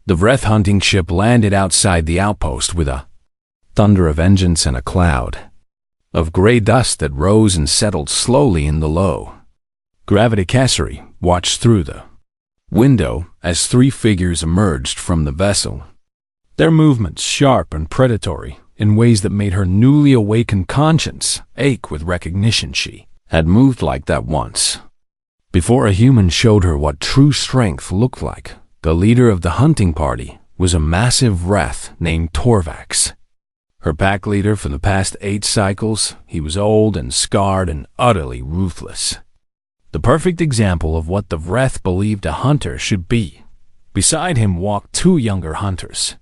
The Vreth hunting ship landed outside the outpost with a thunder of engines and a cloud of gray dust that rose and settled slowly in the low. Gravity Cassari watched through the window as three figures emerged from the vessel, their movements sharp and predatory in ways that made her newly awakened conscience ache with recognition. She had moved like that once, before a human showed her what true strength looked like. The leader of the hunting party was a massive Vreth named Torvax. Her pack leader for the past 8 cycles, he was old and scarred and utterly ruthless. The perfect example of what the Vreth believed a hunter should be. Beside him walked 2 younger hunters,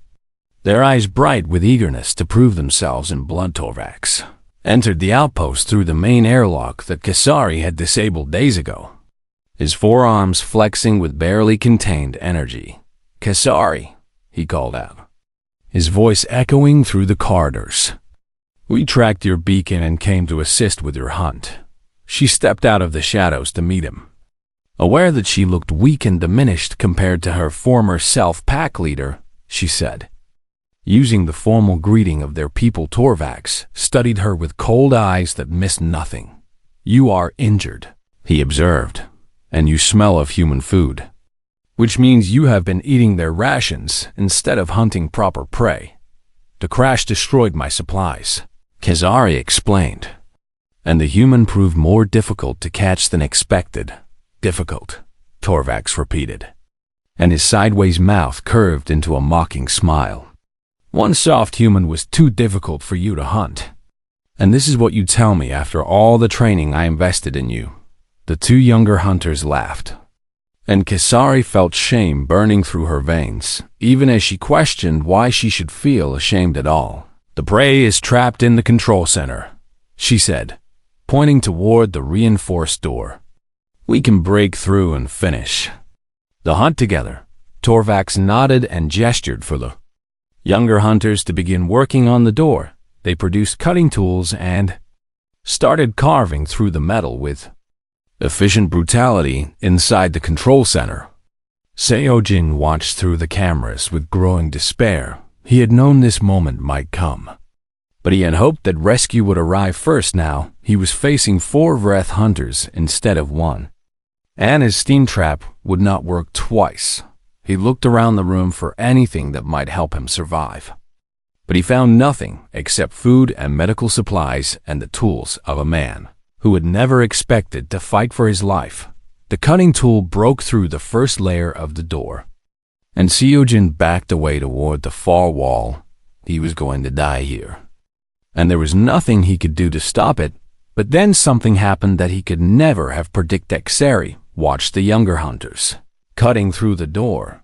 their eyes bright with eagerness to prove themselves in blood. Torvax entered the outpost through the main airlock that Cassari had disabled days ago, his forearms flexing with barely contained energy. "Cassari," he called out, his voice echoing through the corridors. "We tracked your beacon and came to assist with your hunt." She stepped out of the shadows to meet him, aware that she looked weak and diminished compared to her former self-pack leader. She said, using the formal greeting of their people. Torvax studied her with cold eyes that missed nothing. "You are injured," he observed, "and you smell of human food, which means you have been eating their rations instead of hunting proper prey. The crash destroyed my supplies," Cassari explained, "and the human proved more difficult to catch than expected." "Difficult," Torvax repeated, and his sideways mouth curved into a mocking smile. "One soft human was too difficult for you to hunt. And this is what you tell me after all the training I invested in you." The 2 younger hunters laughed, and Cassari felt shame burning through her veins, even as she questioned why she should feel ashamed at all. "The prey is trapped in the control center," she said, pointing toward the reinforced door. "We can break through and finish the hunt together." Torvax nodded and gestured for the younger hunters to begin working on the door. They produced cutting tools and started carving through the metal with efficient brutality inside the control center. Seojin watched through the cameras with growing despair. He had known this moment might come, but he had hoped that rescue would arrive first. Now he was facing 4 Vreth hunters instead of 1, and his steam trap would not work twice. He looked around the room for anything that might help him survive, but he found nothing except food and medical supplies and the tools of a man who had never expected to fight for his life. The cutting tool broke through the first layer of the door, and Seojin backed away toward the far wall. He was going to die here, and there was nothing he could do to stop it. But then something happened that he could never have predicted. Cassari watched the younger hunters cutting through the door,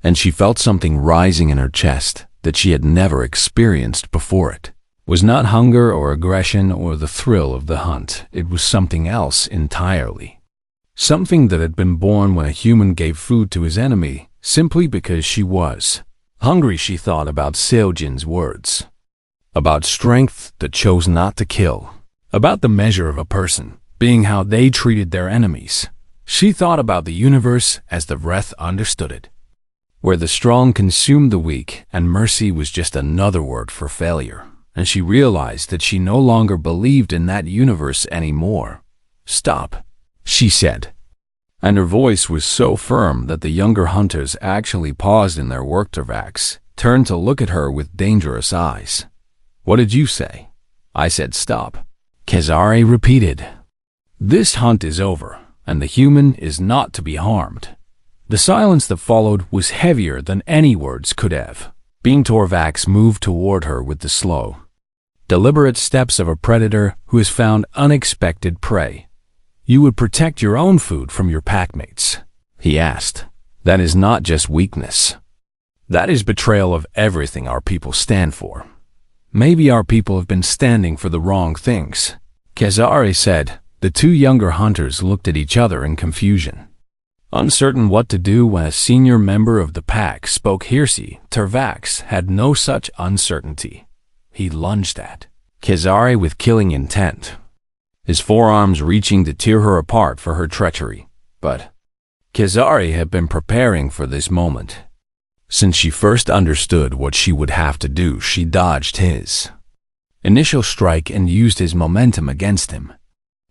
and she felt something rising in her chest that she had never experienced before. It was not hunger or aggression or the thrill of the hunt. It was something else entirely. Something that had been born when a human gave food to his enemy simply because she was hungry. She thought about Seojin's words, about strength that chose not to kill, about the measure of a person being how they treated their enemies. She thought about the universe as the Vreth understood it, where the strong consumed the weak and mercy was just another word for failure. And she realized that she no longer believed in that universe anymore. "Stop," she said, and her voice was so firm that the younger hunters actually paused in their work. Torvax turned to look at her with dangerous eyes. "What did you say?" "I said stop," Cassari repeated. "This hunt is over, and the human is not to be harmed." The silence that followed was heavier than any words could have. Torvax moved toward her with the slow, deliberate steps of a predator who has found unexpected prey. "You would protect your own food from your packmates?" he asked. "That is not just weakness. That is betrayal of everything our people stand for." "Maybe our people have been standing for the wrong things," Cassari said. The 2 younger hunters looked at each other in confusion, uncertain what to do when a senior member of the pack spoke. Torvax had no such uncertainty. He lunged at Cassari with killing intent, his forearms reaching to tear her apart for her treachery. But Cassari had been preparing for this moment. Since she first understood what she would have to do, she dodged his initial strike and used his momentum against him,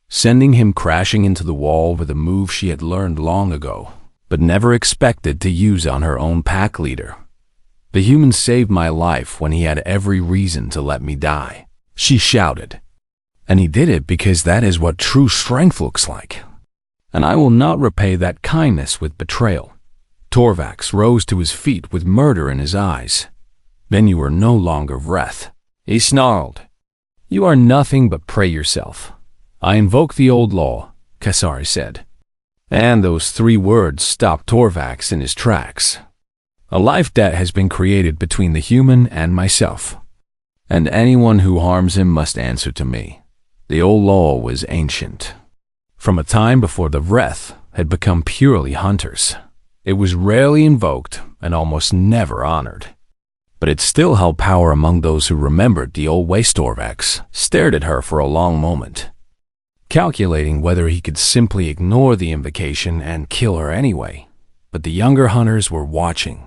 sending him crashing into the wall with a move she had learned long ago, but never expected to use on her own pack leader. The human saved my life when he had every reason to let me die, she shouted. And he did it because that is what true strength looks like. And I will not repay that kindness with betrayal. Torvax rose to his feet with murder in his eyes. Then you are no longer Vreth, he snarled. You are nothing but prey yourself. I invoke the old law, Kasari said. And those 3 words stopped Torvax in his tracks. A life debt has been created between the human and myself, and anyone who harms him must answer to me. The old law was ancient. From a time before the Vreth had become purely hunters, it was rarely invoked and almost never honored. But it still held power among those who remembered the old way. Torvax stared at her for a long moment, calculating whether he could simply ignore the invocation and kill her anyway. But the younger hunters were watching,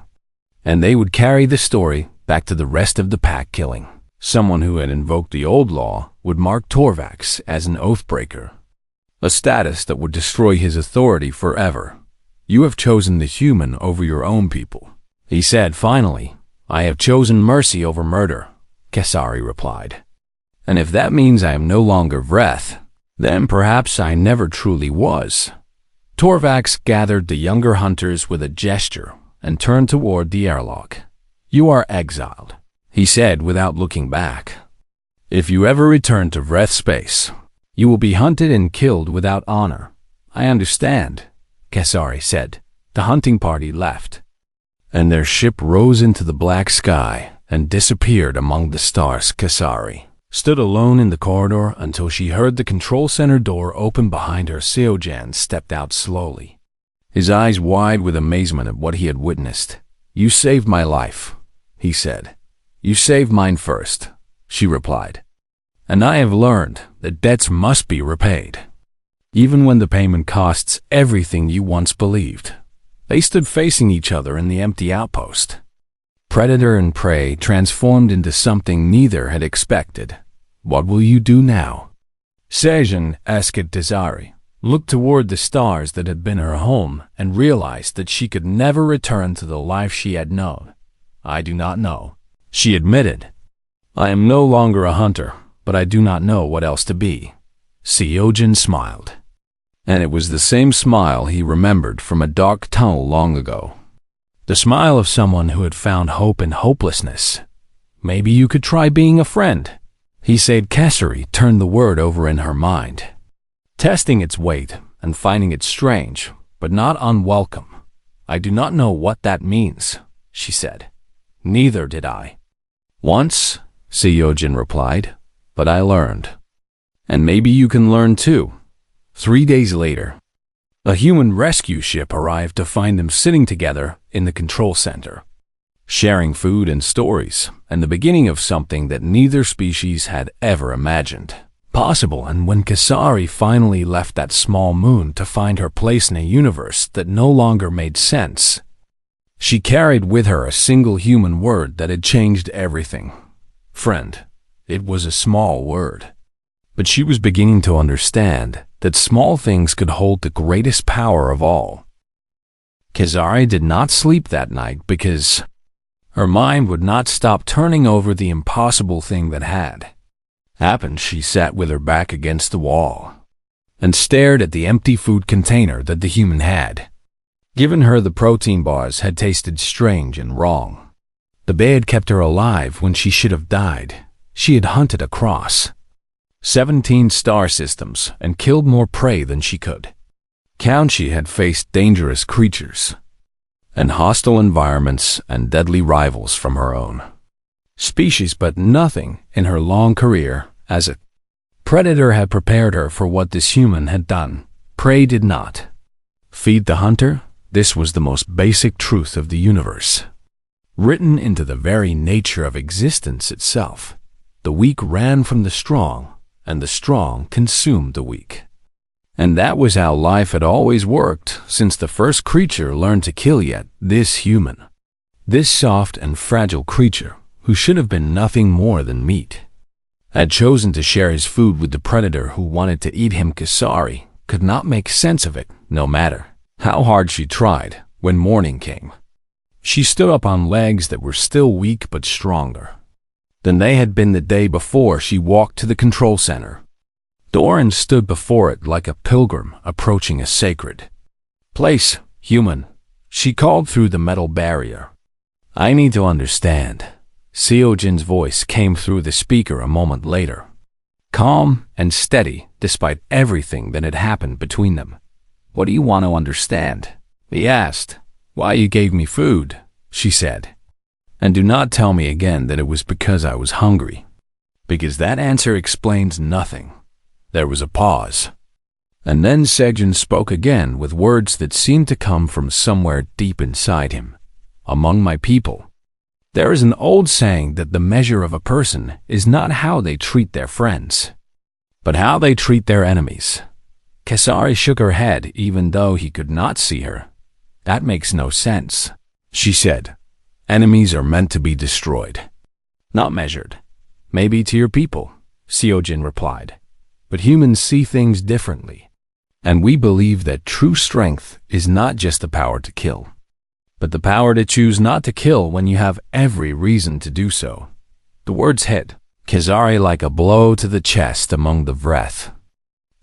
and they would carry the story back to the rest of the pack. Killing someone who had invoked the old law would mark Torvax as an oathbreaker, a status that would destroy his authority forever. You have chosen the human over your own people, he said finally. I have chosen mercy over murder, Kasari replied. And if that means I am no longer Vreth, then perhaps I never truly was. Torvax gathered the younger hunters with a gesture and turned toward the airlock. You are exiled, he said without looking back. If you ever return to Vreth space, you will be hunted and killed without honor. I understand, Kasari said. The hunting party left, and their ship rose into the black sky and disappeared among the stars. Kasari stood alone in the corridor until she heard the control center door open behind her. Seojan stepped out slowly, his eyes wide with amazement at what he had witnessed. You saved my life, he said. You saved mine first, she replied. And I have learned that debts must be repaid, even when the payment costs everything you once believed. They stood facing each other in the empty outpost. Predator and prey transformed into something neither had expected. What will you do now? Sejan asked Desari, looked toward the stars that had been her home, and realized that she could never return to the life she had known. I do not know, she admitted. I am no longer a hunter, but I do not know what else to be. Seojan smiled, and it was the same smile he remembered from a dark tunnel long ago. The smile of someone who had found hope in hopelessness. Maybe you could try being a friend, he said. Kasari turned the word over in her mind, testing its weight and finding it strange, but not unwelcome. I do not know what that means, she said. Neither did I. Once, Seojan replied, but I learned. And maybe you can learn too. 3 days later, a human rescue ship arrived to find them sitting together in the control center, sharing food and stories, and the beginning of something that neither species had ever imagined possible. And when Kasari finally left that small moon to find her place in a universe that no longer made sense, she carried with her a single human word that had changed everything. Friend. It was a small word, but she was beginning to understand that small things could hold the greatest power of all. Kasari did not sleep that night because her mind would not stop turning over the impossible thing that had happened. She sat with her back against the wall and stared at the empty food container that the human had given her. The protein bars had tasted strange and wrong. The bay had kept her alive when she should have died. She had hunted across 17 star systems and killed more prey than she could count. She had faced dangerous creatures and hostile environments and deadly rivals from her own species, but nothing in her long career as a predator had prepared her for what this human had done. Prey did not feed the hunter. This was the most basic truth of the universe, written into the very nature of existence itself. The weak ran from the strong, and the strong consumed the weak. And that was how life had always worked since the first creature learned to kill. Yet this human This soft and fragile creature, who should have been nothing more than meat, had chosen to share his food with the predator who wanted to eat him. Kesari could not make sense of it, no matter how hard she tried. When morning came, she stood up on legs that were still weak but stronger than they had been the day before. She walked to the control center door and stood before it like a pilgrim approaching a sacred place. Human, she called through the metal barrier. I need to understand. Seojin's voice came through the speaker a moment later, calm and steady despite everything that had happened between them. What do you want to understand? He asked. Why you gave me food, she said. And do not tell me again that it was because I was hungry, because that answer explains nothing. There was a pause. And then Seojin spoke again with words that seemed to come from somewhere deep inside him. Among my people, there is an old saying that the measure of a person is not how they treat their friends, but how they treat their enemies. Kesari shook her head even though he could not see her. That makes no sense, she said. Enemies are meant to be destroyed, not measured. Maybe to your people, Seojin replied, but humans see things differently. And we believe that true strength is not just the power to kill, but the power to choose not to kill when you have every reason to do so. The words hit Kesari like a blow to the chest among the breath.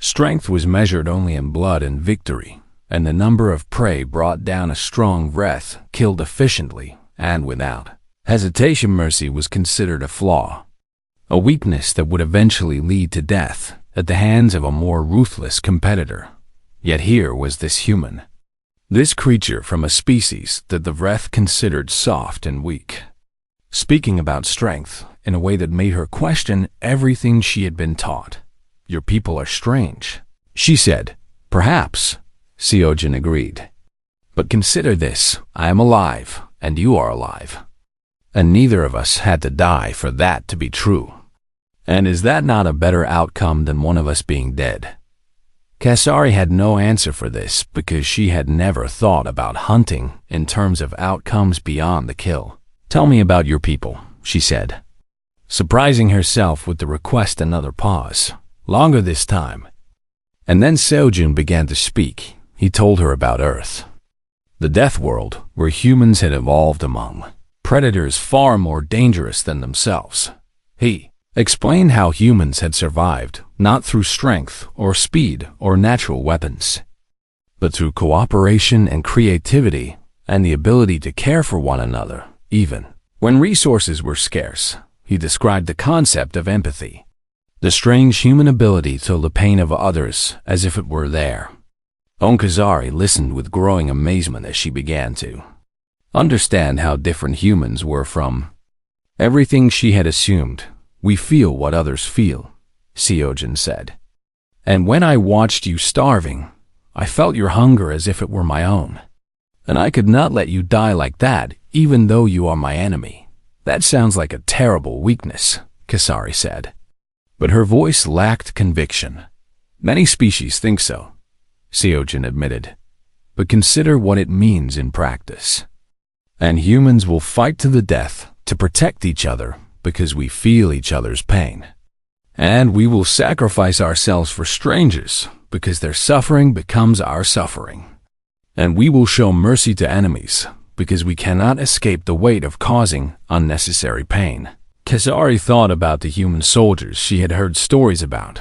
Strength was measured only in blood and victory, and the number of prey brought down a strong breath, killed efficiently and without hesitation. Mercy was considered a flaw, a weakness that would eventually lead to death at the hands of a more ruthless competitor. Yet here was this human, this creature from a species that the Vreth considered soft and weak, speaking about strength in a way that made her question everything she had been taught. Your people are strange, she said. Perhaps, Seojin agreed. But consider this, I am alive, and you are alive. And neither of us had to die for that to be true. And is that not a better outcome than one of us being dead? Kesari had no answer for this because she had never thought about hunting in terms of outcomes beyond the kill. Tell me about your people, she said, surprising herself with the request. Another pause, longer this time. And then Seojin began to speak. He told her about Earth, the death world where humans had evolved among predators far more dangerous than themselves. He explained how humans had survived not through strength or speed or natural weapons, but through cooperation and creativity and the ability to care for one another, even when resources were scarce. He described the concept of empathy, the strange human ability to feel the pain of others as if it were there. Onkazari listened with growing amazement as she began to understand how different humans were from everything she had assumed. We feel what others feel, Seojin said. And when I watched you starving, I felt your hunger as if it were my own. And I could not let you die like that, even though you are my enemy. That sounds like a terrible weakness, Kesari said. But her voice lacked conviction. Many species think so, Seojin admitted. But consider what it means in practice. And humans will fight to the death to protect each other because we feel each other's pain. And we will sacrifice ourselves for strangers because their suffering becomes our suffering. And we will show mercy to enemies because we cannot escape the weight of causing unnecessary pain. Kesari thought about the human soldiers she had heard stories about,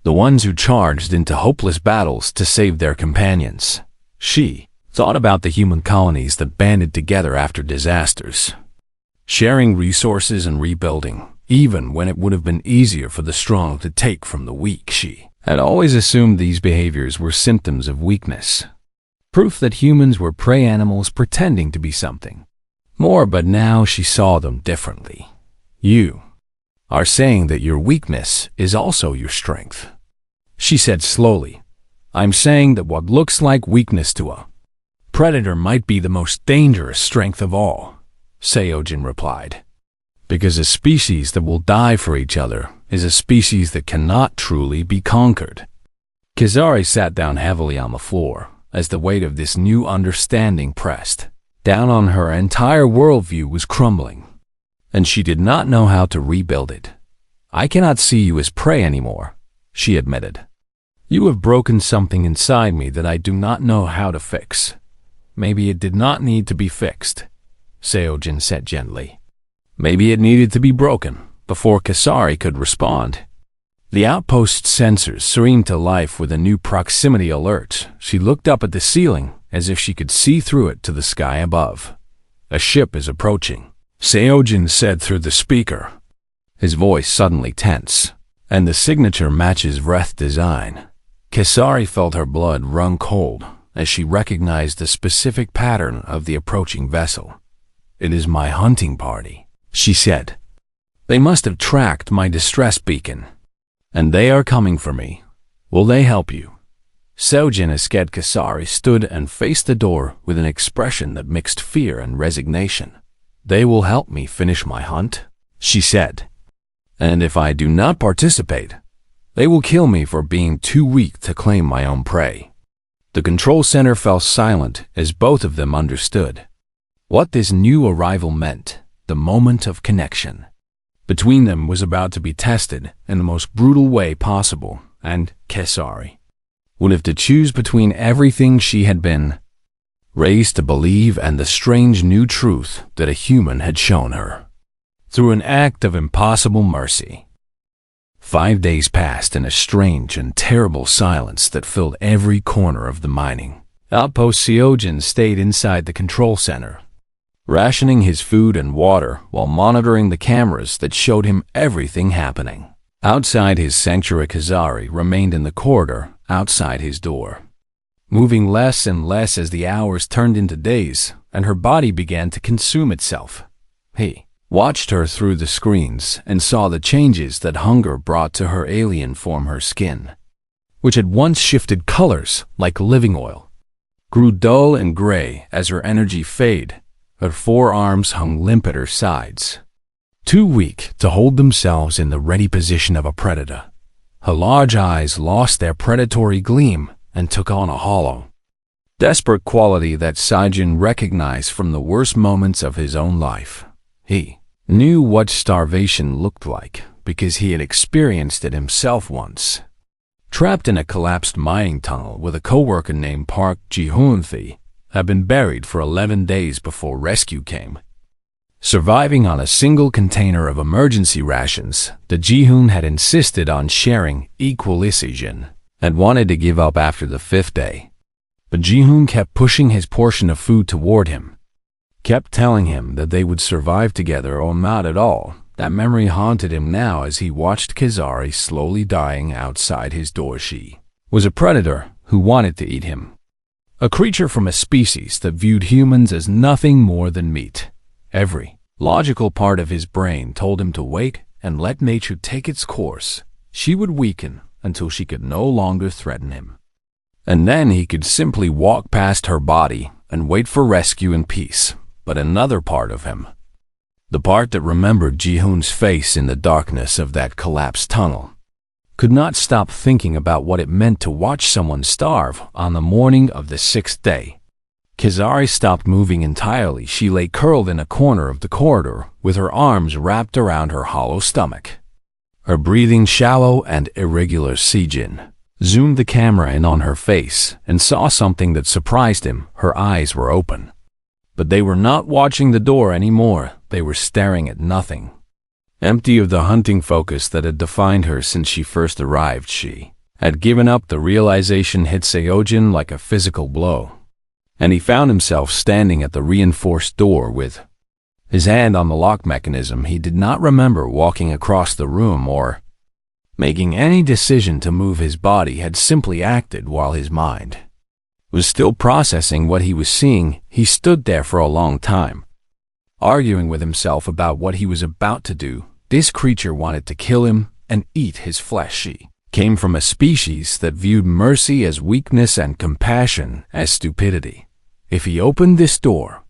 the ones who charged into hopeless battles to save their companions. She thought about the human colonies that banded together after disasters, sharing resources and rebuilding, even when it would have been easier for the strong to take from the weak. She had always assumed these behaviors were symptoms of weakness, proof that humans were prey animals pretending to be something more, but now she saw them differently. You are saying that your weakness is also your strength, she said slowly. I'm saying that what looks like weakness to a predator might be the most dangerous strength of all, Seojin replied. Because a species that will die for each other is a species that cannot truly be conquered. Kesari sat down heavily on the floor as the weight of this new understanding pressed Down on her entire worldview was crumbling, and she did not know how to rebuild it. "I cannot see you as prey anymore," she admitted. "You have broken something inside me that I do not know how to fix." "Maybe it did not need to be fixed," Seojin said gently. "Maybe it needed to be broken," before Kasari could respond. The outpost's sensors seemed to life with a new proximity alert. She looked up at the ceiling as if she could see through it to the sky above. "A ship is approaching," Seojin said through the speaker, his voice suddenly tense. "And the signature matches Vreth design." Kasari felt her blood run cold as she recognized the specific pattern of the approaching vessel. "It is my hunting party," she said. "They must have tracked my distress beacon, and they are coming for me. Will they help you?" Seojin Asked Kasari stood and faced the door with an expression that mixed fear and resignation. "They will help me finish my hunt," she said. "And if I do not participate, they will kill me for being too weak to claim my own prey." The control center fell silent as both of them understood what this new arrival meant: the moment of connection between them was about to be tested in the most brutal way possible, and Kasari would have to choose between everything she had been raised to believe and the strange new truth that a human had shown her, through an act of impossible mercy. 5 days passed in a strange and terrible silence that filled every corner of the mining outpost. Seojin stayed inside the control center, rationing his food and water while monitoring the cameras that showed him everything happening. Outside his sanctuary, Kasari remained in the corridor outside his door, moving less and less as the hours turned into days and her body began to consume itself. He watched her through the screens and saw the changes that hunger brought to her alien form. Her skin, which had once shifted colors like living oil, grew dull and gray as her energy faded. Her forearms hung limp at her sides, too weak to hold themselves in the ready position of a predator. Her large eyes lost their predatory gleam and took on a hollow, desperate quality that Seojin recognized from the worst moments of his own life. He knew what starvation looked like because he had experienced it himself once. Trapped in a collapsed mining tunnel with a coworker named Park Ji-hoon, had been buried for 11 days before rescue came. Surviving on a single container of emergency rations, the Ji-hoon had insisted on sharing equally. Seojin had wanted to give up after the 5th day, but Ji-hoon kept pushing his portion of food toward him, kept telling him that they would survive together or not at all. That memory haunted him now as he watched Kasari slowly dying outside his door. She was a predator who wanted to eat him, a creature from a species that viewed humans as nothing more than meat. Every logical part of his brain told him to wait and let nature take its course. She would weaken until she could no longer threaten him, and then he could simply walk past her body and wait for rescue in peace. But another part of him, the part that remembered Ji-hoon's face in the darkness of that collapsed tunnel, could not stop thinking about what it meant to watch someone starve on the morning of the 6th day. Kasari stopped moving entirely. She lay curled in a corner of the corridor with her arms wrapped around her hollow stomach, her breathing shallow and irregular. Seojin zoomed the camera in on her face and saw something that surprised him. Her eyes were open, but they were not watching the door anymore. They were staring at nothing, empty of the hunting focus that had defined her since she first arrived. She had given up. The realization hit Seojin like a physical blow, and he found himself standing at the reinforced door with his hand on the lock mechanism. He did not remember walking across the room or making any decision to move his body. Had simply acted while his mind was still processing what he was seeing. He stood there for a long time, arguing with himself about what he was about to do. This creature wanted to kill him and eat his flesh. She came from a species that viewed mercy as weakness and compassion as stupidity. If he opened this door,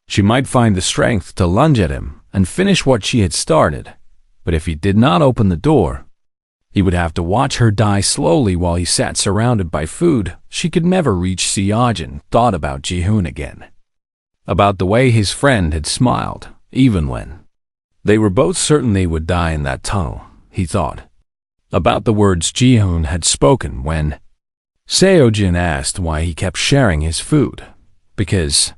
she might find the strength to lunge at him and finish what she had started. But if he did not open the door, he would have to watch her die slowly while he sat surrounded by food. She could never reach. Seojin thought about Ji-hoon again, about the way his friend had smiled, even when they were both certain they would die in that tunnel, he thought. About the words Ji-hoon had spoken when Seo-jin asked why he kept sharing his food. Because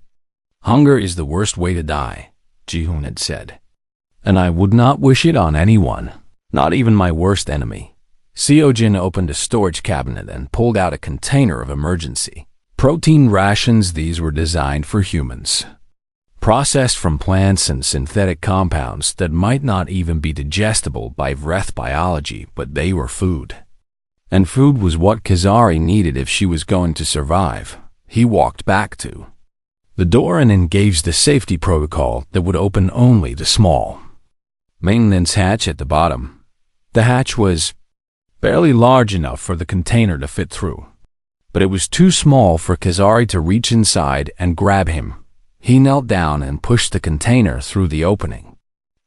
hunger is the worst way to die, Ji-hoon had said. And I would not wish it on anyone, not even my worst enemy. Seo-jin opened a storage cabinet and pulled out a container of emergency protein rations. These were designed for humans, processed from plants and synthetic compounds that might not even be digestible by breath biology, but they were food. And food was what Kazari needed if she was going to survive. He walked back to the door and engaged the safety protocol that would open only the small maintenance hatch at the bottom. The hatch was barely large enough for the container to fit through, but it was too small for Kazari to reach inside and grab him. He knelt down and pushed the container through the opening,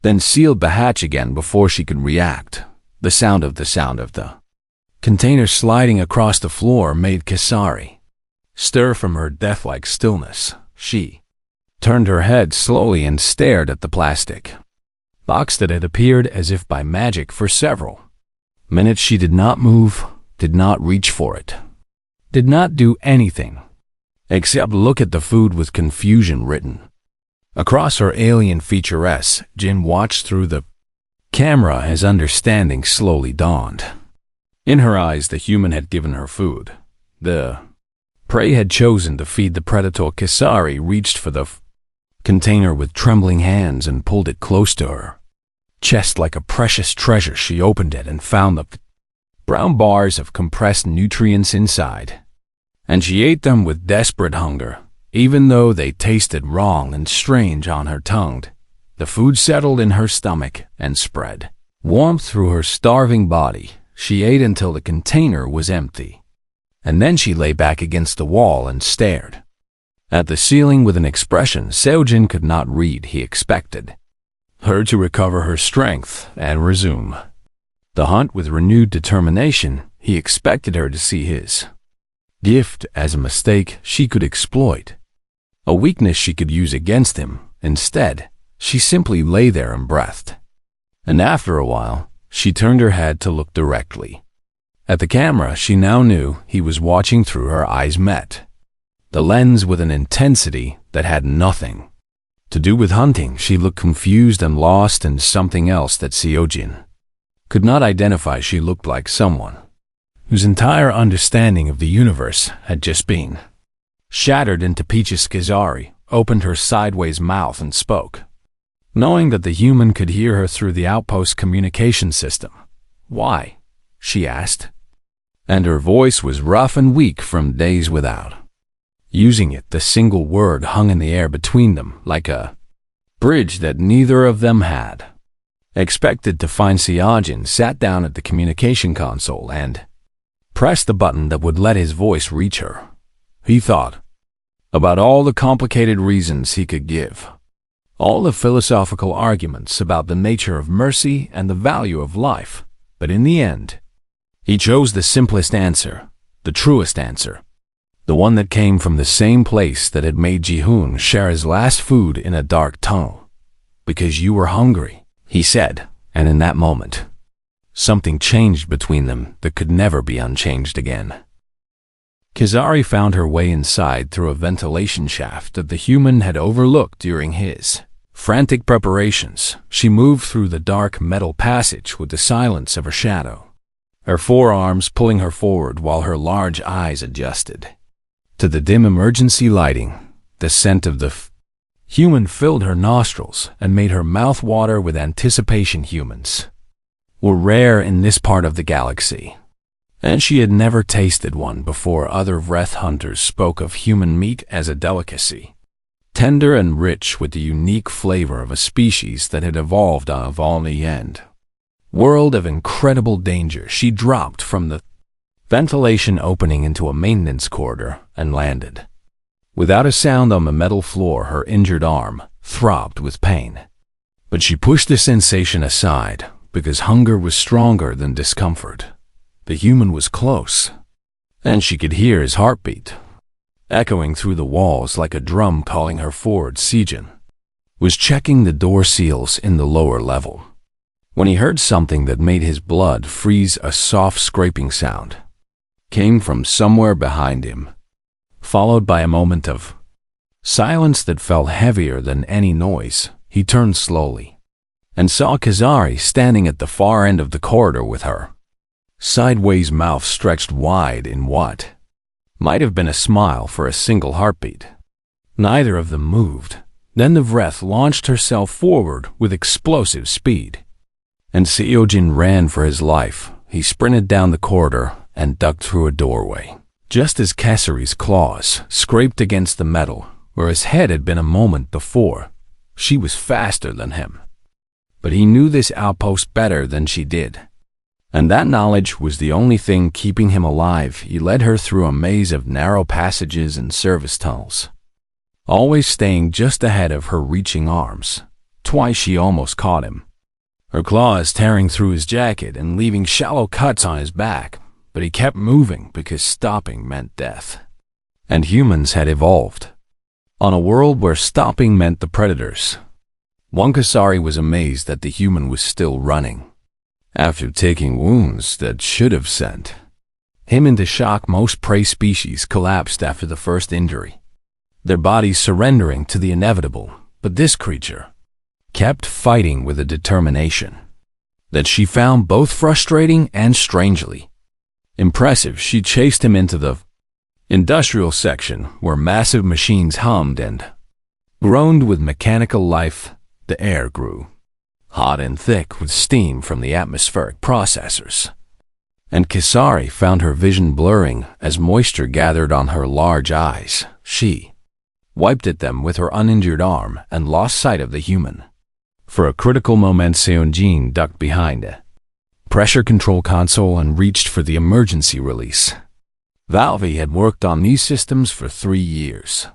then sealed the hatch again before she could react. The sound of the container sliding across the floor made Kazari stir from her death-like stillness. She turned her head slowly and stared at the plastic box that had appeared as if by magic for several minutes. She did not move, did not reach for it, did not do anything except look at the food with confusion written across her alien featurettes. Jin watched through the camera as understanding slowly dawned. In her eyes, the human had given her food. The prey had chosen to feed the predator. Kazari reached for the container with trembling hands and pulled it close to her chest like a precious treasure. She opened it and found the brown bars of compressed nutrients inside, and she ate them with desperate hunger. Even though they tasted wrong and strange on her tongue, the food settled in her stomach and spread warmth through her starving body. She ate until the container was empty, and then she lay back against the wall and stared at the ceiling with an expression Seo-jin could not read. He expected her to recover her strength and resume the hunt with renewed determination. He expected her to see his gift as a mistake she could exploit, a weakness she could use against him. Instead, she simply lay there and breathed. And after a while, she turned her head to look directly at the camera. She now knew he was watching through. Her eyes met the lens with an intensity that had nothing to do with hunting. She looked confused and lost in something else that Seo-jin could not identify. She looked like someone whose entire understanding of the universe had just been shattered into pieces. Kazari opened her sideways mouth and spoke, knowing that the human could hear her through the outpost communication system. "Why?" she asked, and her voice was rough and weak from days without using it. The single word hung in the air between them like a bridge that neither of them had expected to find. Seo-jin sat down at the communication console and pressed the button that would let his voice reach her. He thought about all the complicated reasons he could give, all the philosophical arguments about the nature of mercy and the value of life, but in the end, he chose the simplest answer, the truest answer, the one that came from the same place that had made Ji-hoon share his last food in a dark tunnel. "Because you were hungry," he said, and in that moment, something changed between them that could never be unchanged again. Kazari found her way inside through a ventilation shaft that the human had overlooked during his frantic preparations. She moved through the dark metal passage with the silence of her shadow, her forearms pulling her forward while her large eyes adjusted to the dim emergency lighting. The scent of the human filled her nostrils and made her mouth water with anticipation. Humans were rare in this part of the galaxy, and she had never tasted one before. Other wreath hunters spoke of human meat as a delicacy, tender and rich with the unique flavor of a species that had evolved out of all the end world of incredible danger. She dropped from the ventilation opening into a maintenance corridor and landed without a sound on the metal floor. Her injured arm throbbed with pain, but she pushed the sensation aside because hunger was stronger than discomfort. The human was close, and she could hear his heartbeat. echoing through the walls like a drum calling her forward. Sejin was checking the door seals in the lower level when he heard something that made his blood freeze. A soft scraping sound came from somewhere behind him, followed by a moment of silence that felt heavier than any noise. He turned slowly and saw Kazari standing at the far end of the corridor with her sideways mouth stretched wide in what might have been a smile for a single heartbeat. Neither of them moved. Then the Vreth launched herself forward with explosive speed, and Seojin ran for his life. He sprinted down the corridor and ducked through a doorway. Just as Kesari's claws scraped against the metal where his head had been a moment before, she was faster than him. But he knew this outpost better than she did, and that knowledge was the only thing keeping him alive. He led her through a maze of narrow passages and service tunnels, always staying just ahead of her reaching arms. Twice she almost caught him, her claws tearing through his jacket and leaving shallow cuts on his back, but he kept moving because stopping meant death. And humans had evolved on a world where stopping meant the predators. Kasari was amazed that the human was still running after taking wounds that should have sent him into shock. Most prey species collapsed after the first injury, their bodies surrendering to the inevitable, but this creature kept fighting with a determination that she found both frustrating and strangely impressive. She chased him into the industrial section where massive machines hummed and groaned with mechanical life. The air grew hot and thick with steam from the atmospheric processors, and Kasari found her vision blurring as moisture gathered on her large eyes. She wiped at them with her uninjured arm and lost sight of the human. For a critical moment, Seonjin ducked behind a pressure control console and reached for the emergency release. Valve had worked on these systems for 3 years,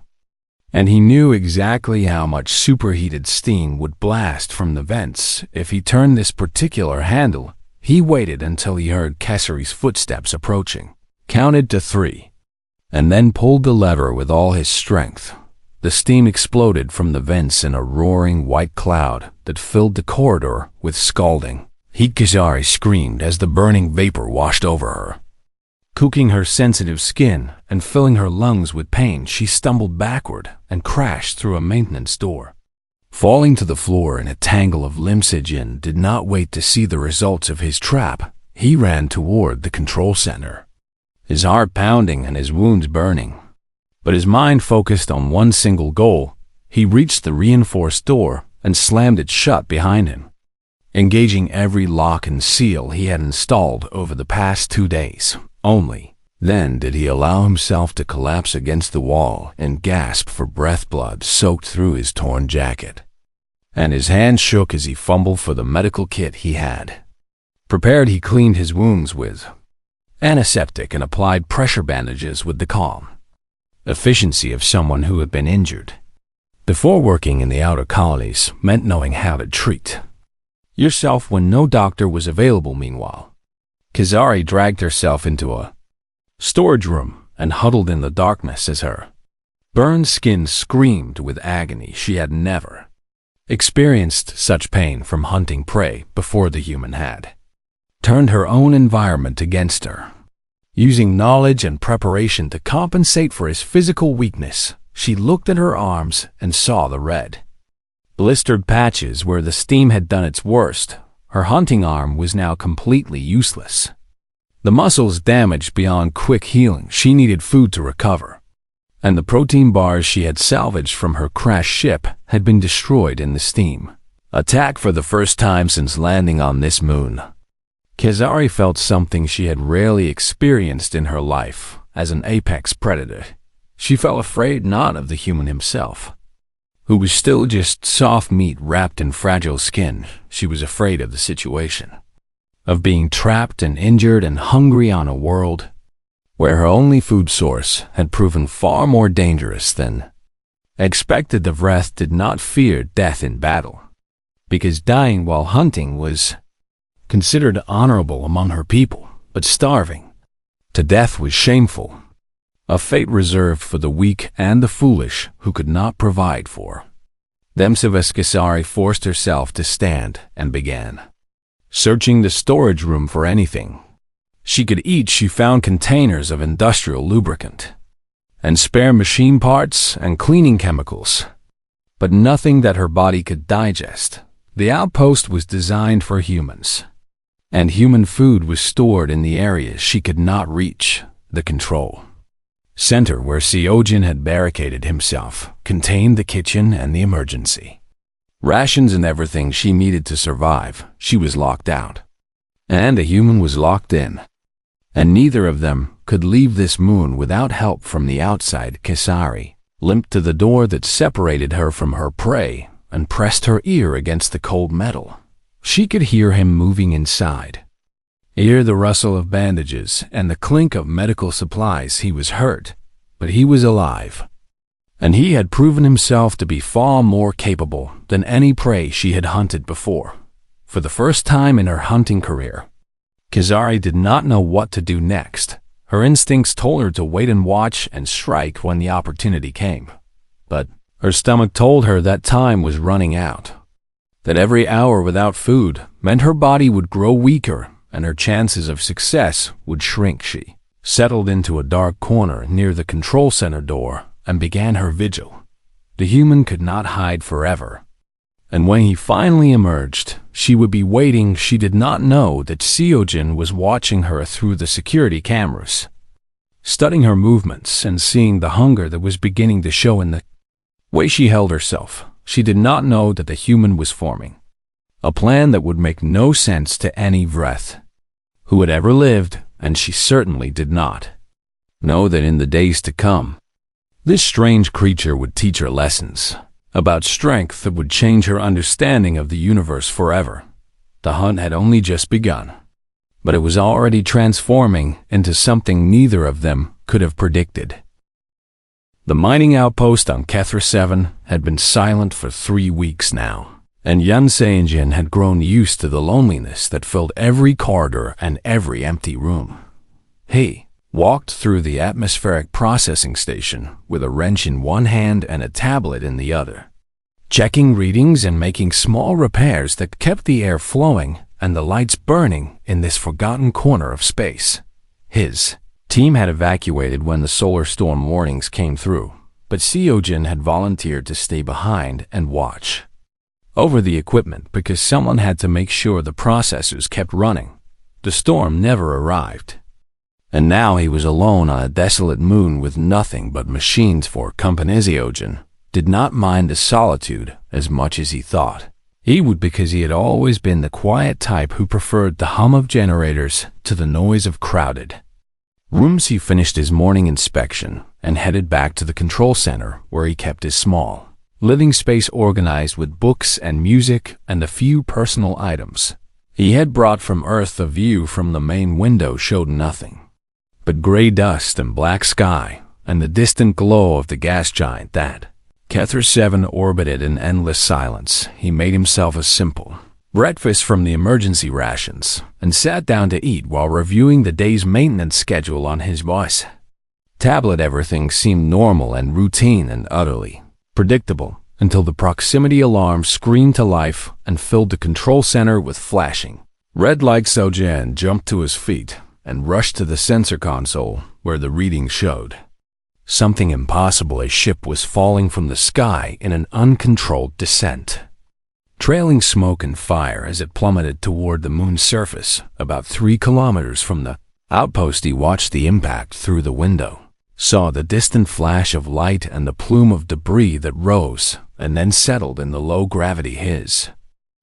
and he knew exactly how much superheated steam would blast from the vents if he turned this particular handle. He waited until he heard Kesari's footsteps approaching, counted to 3, and then pulled the lever with all his strength. The steam exploded from the vents in a roaring white cloud that filled the corridor with scalding heat. Kasari screamed as the burning vapor washed over her, cooking her sensitive skin and filling her lungs with pain. She stumbled backward and crashed through a maintenance door, falling to the floor in a tangle of limbs. Sejin did not wait to see the results of his trap. He ran toward the control center, his heart pounding and his wounds burning, but his mind focused on one single goal. He reached the reinforced door and slammed it shut behind him, engaging every lock and seal he had installed over the past 2 days. Only then did he allow himself to collapse against the wall and gasp for breath. Blood soaked through his torn jacket, and his hand shook as he fumbled for the medical kit he had prepared. He cleaned his wounds with antiseptic and applied pressure bandages with the calm efficiency of someone who had been injured before. Working in the outer colonies meant knowing how to treat yourself when no doctor was available. Meanwhile, Kasari dragged herself into a storage room and huddled in the darkness as her burned skin screamed with agony. She had never experienced such pain from hunting prey before. The human had turned her own environment against her, using knowledge and preparation to compensate for his physical weakness. She looked at her arms and saw the red, blistered patches where the steam had done its worst. Her hunting arm was now completely useless, the muscles damaged beyond quick healing. She needed food to recover, and the protein bars she had salvaged from her crashed ship had been destroyed in the steam attack. For the first time since landing on this moon, Kasari felt something she had rarely experienced in her life. As an apex predator, she felt afraid not of the human himself, who was still just soft meat wrapped in fragile skin. She was afraid of the situation, of being trapped and injured and hungry on a world where her only food source had proven far more dangerous than expected. The Vreth did not fear death in battle, because dying while hunting was considered honorable among her people, but starving to death was shameful. a fate reserved for the weak and the foolish who could not provide for them. Scifistories forced herself to stand and began searching the storage room for anything she could eat. She found containers of industrial lubricant and spare machine parts and cleaning chemicals, but nothing that her body could digest. The outpost was designed for humans, and human food was stored in the areas she could not reach. The control center, where Seojin had barricaded himself, contained the kitchen and the emergency rations and everything she needed to survive. She was locked out, and a human was locked in, and neither of them could leave this moon without help from the outside. Kesari limped to the door that separated her from her prey and pressed her ear against the cold metal. She could hear him moving inside, hear the rustle of bandages and the clink of medical supplies. He was hurt, but he was alive, and he had proven himself to be far more capable than any prey she had hunted before. For the first time in her hunting career, Kesari did not know what to do next. Her instincts told her to wait and watch and strike when the opportunity came. But her stomach told her that time was running out, that every hour without food meant her body would grow weaker and her chances of success would shrink. She settled into a dark corner near the control center door and began her vigil. The human could not hide forever, and when he finally emerged, she would be waiting. She did not know that Seojin was watching her through the security cameras, studying her movements and seeing the hunger that was beginning to show in the way she held herself. She did not know that the human was forming a plan that would make no sense to any Vreth who had ever lived, and she certainly did not know that in the days to come, this strange creature would teach her lessons about strength that would change her understanding of the universe forever. The hunt had only just begun, but it was already transforming into something neither of them could have predicted. The mining outpost on Kethra 7 had been silent for 3 weeks now, and Yun Seonjin had grown used to the loneliness that filled every corridor and every empty room. He walked through the atmospheric processing station with a wrench in one hand and a tablet in the other, checking readings and making small repairs that kept the air flowing and the lights burning in this forgotten corner of space. His team had evacuated when the solar storm warnings came through, but Seojin had volunteered to stay behind and watch over the equipment because someone had to make sure the processors kept running. The storm never arrived, and now he was alone on a desolate moon with nothing but machines for company. Seojin did not mind the solitude as much as he thought he would, because he had always been the quiet type who preferred the hum of generators to the noise of crowded rooms. He finished his morning inspection and headed back to the control center, where he kept his small living space organized with books and music and a few personal items he had brought from Earth. The view from the main window showed nothing but gray dust and black sky and the distant glow of the gas giant that Kethra 7 orbited in endless silence. He made himself a simple breakfast from the emergency rations and sat down to eat while reviewing the day's maintenance schedule on his boss tablet. Everything seemed normal and routine and utterly predictable until the proximity alarm screamed to life and filled the control center with flashing red lights. Seojin jumped to his feet and rushed to the sensor console where the readings showed something impossible. A ship was falling from the sky in an uncontrolled descent, trailing smoke and fire as it plummeted toward the moon's surface about 3 kilometers from the outpost. He watched the impact through the window, saw the distant flash of light and the plume of debris that rose and then settled in the low gravity. His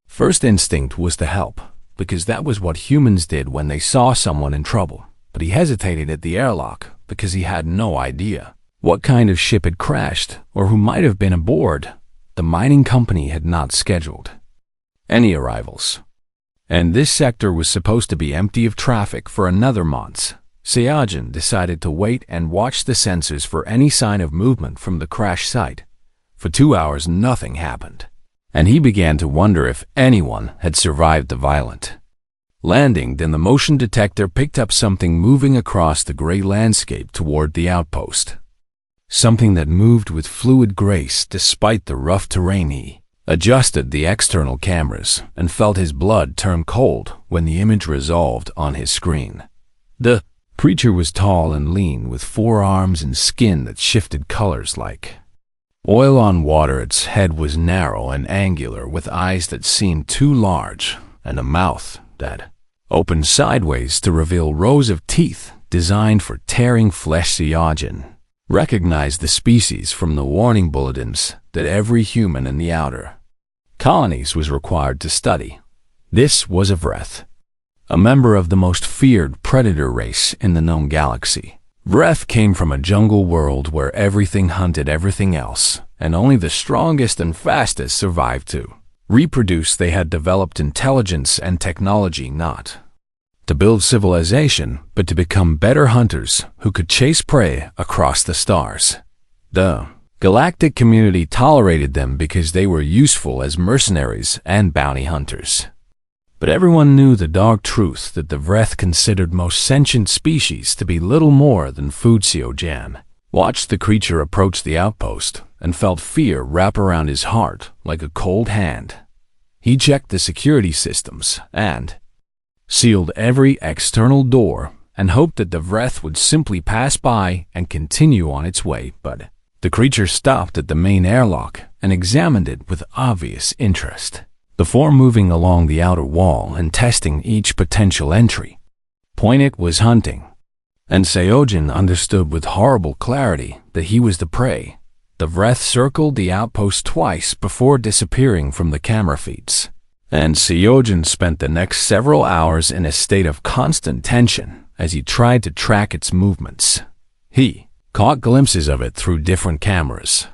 first instinct was to help, because that was what humans did when they saw someone in trouble. But he hesitated at the airlock because he had no idea what kind of ship had crashed or who might have been aboard. The mining company had not scheduled any arrivals, and this sector was supposed to be empty of traffic for another month. Seojin decided to wait and watch the sensors for any sign of movement from the crash site. For 2 hours nothing happened, and he began to wonder if anyone had survived the violent Landing, then the motion detector picked up something moving across the gray landscape toward the outpost. Something that moved with fluid grace despite the rough terrain. He adjusted the external cameras and felt his blood turn cold when the image resolved on his screen. The creature was tall and lean, with 4 arms and skin that shifted colors like oil on water. Its head was narrow and angular, with eyes that seemed too large and a mouth that opened sideways to reveal rows of teeth designed for tearing flesh. Cyojin recognized the species from the warning bulletins that every human in the outer colonies was required to study. This was a Vreth, a member of the most feared predator race in the known galaxy. Vreth came from a jungle world where everything hunted everything else, and only the strongest and fastest survived to reproduce. They had developed intelligence and technology not to build civilization, but to become better hunters who could chase prey across the stars. The galactic community tolerated them because they were useful as mercenaries and bounty hunters. But everyone knew the dark truth that the Vreth considered most sentient species to be little more than food. Cyojin watched the creature approach the outpost and felt fear wrap around his heart like a cold hand. He checked the security systems and sealed every external door and hoped that the Vreth would simply pass by and continue on its way. But the creature stopped at the main airlock and examined it with obvious interest, before moving along the outer wall and testing each potential entry point. It was hunting, and Cyojin understood with horrible clarity that he was the prey. The Vreth circled the outpost twice before disappearing from the camera feeds, and Cyojin spent the next several hours in a state of constant tension as he tried to track its movements. He caught glimpses of it through different cameras,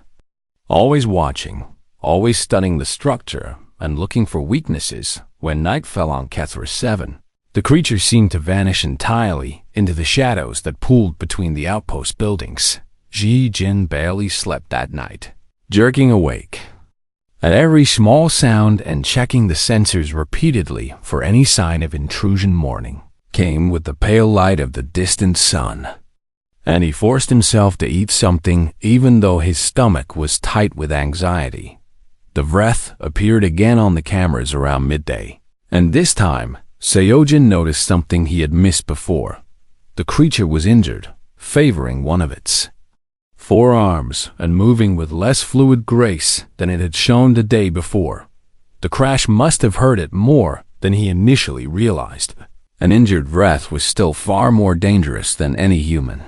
always watching, always studying the structure and looking for weaknesses. When night fell on Kethra 7, the creature seemed to vanish entirely into the shadows that pooled between the outpost buildings. Jin barely slept that night, jerking awake at every small sound and checking the sensors repeatedly for any sign of intrusion. Morning came with the pale light of the distant sun, and he forced himself to eat something even though his stomach was tight with anxiety. The Vreth appeared again on the cameras around midday, and this time Cyojin noticed something he had missed before. The creature was injured, favoring one of its 4 arms and moving with less fluid grace than it had shown the day before. The crash must have hurt it more than he initially realized. An injured Vreth was still far more dangerous than any human,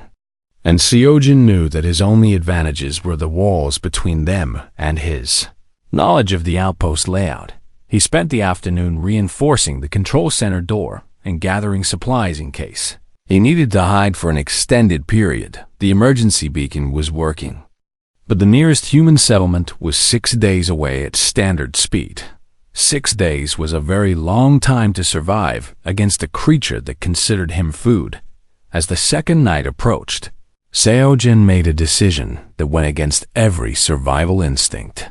and Cyojin knew that his only advantages were the walls between them and his knowledge of the outpost layout. He spent the afternoon reinforcing the control center door and gathering supplies in case he needed to hide for an extended period. The emergency beacon was working, but the nearest human settlement was 6 days away at standard speed. 6 days was a very long time to survive against a creature that considered him food. As the second night approached, Cyojin made a decision that went against every survival instinct.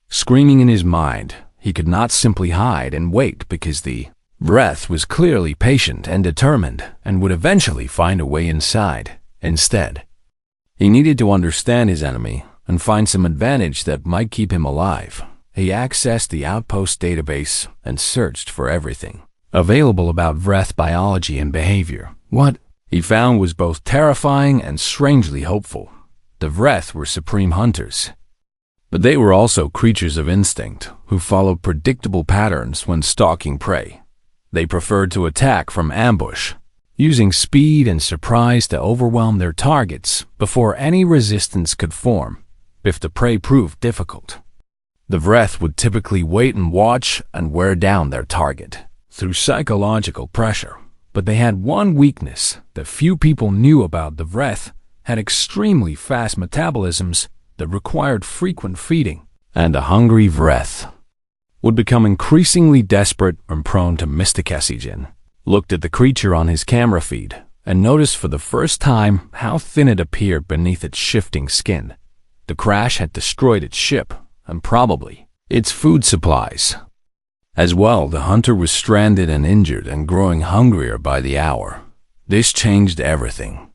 Screaming in his mind, he could not simply hide and wait because the Vreth was clearly patient and determined and would eventually find a way inside. Instead, he needed to understand his enemy and find some advantage that might keep him alive. He accessed the outpost database and searched for everything available about Vreth biology and behavior. What he found was both terrifying and strangely hopeful. The Vreth were supreme hunters, but they were also creatures of instinct who followed predictable patterns when stalking prey. They preferred to attack from ambush, using speed and surprise to overwhelm their targets before any resistance could form. If the prey proved difficult, the Vreth would typically wait and watch and wear down their target through psychological pressure. But they had one weakness that few people knew about. The Vreth had extremely fast metabolisms that required frequent feeding, and a hungry Vreth would become increasingly desperate and prone to mysticism. Looked at the creature on his camera feed and noticed for the first time how thin it appeared beneath its shifting skin. The crash had destroyed its ship and probably its food supplies, As well, the hunter was stranded and injured and growing hungrier by the hour. This changed everything.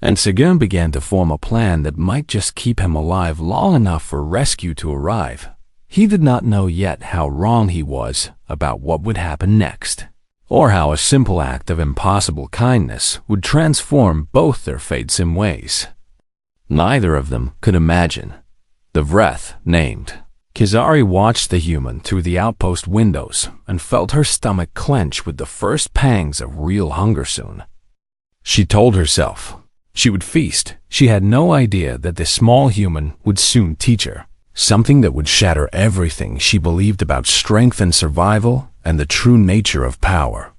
And Seguin began to form a plan that might just keep him alive long enough for rescue to arrive. He did not know yet how wrong he was about what would happen next, or how a simple act of impossible kindness would transform both their fates in ways neither of them could imagine. The Vreth named. Kizari watched the human through the outpost windows and felt her stomach clench with the first pangs of real hunger soon. She told herself she would feast. She had no idea that this small human would soon teach her something that would shatter everything she believed about strength and survival and the true nature of power.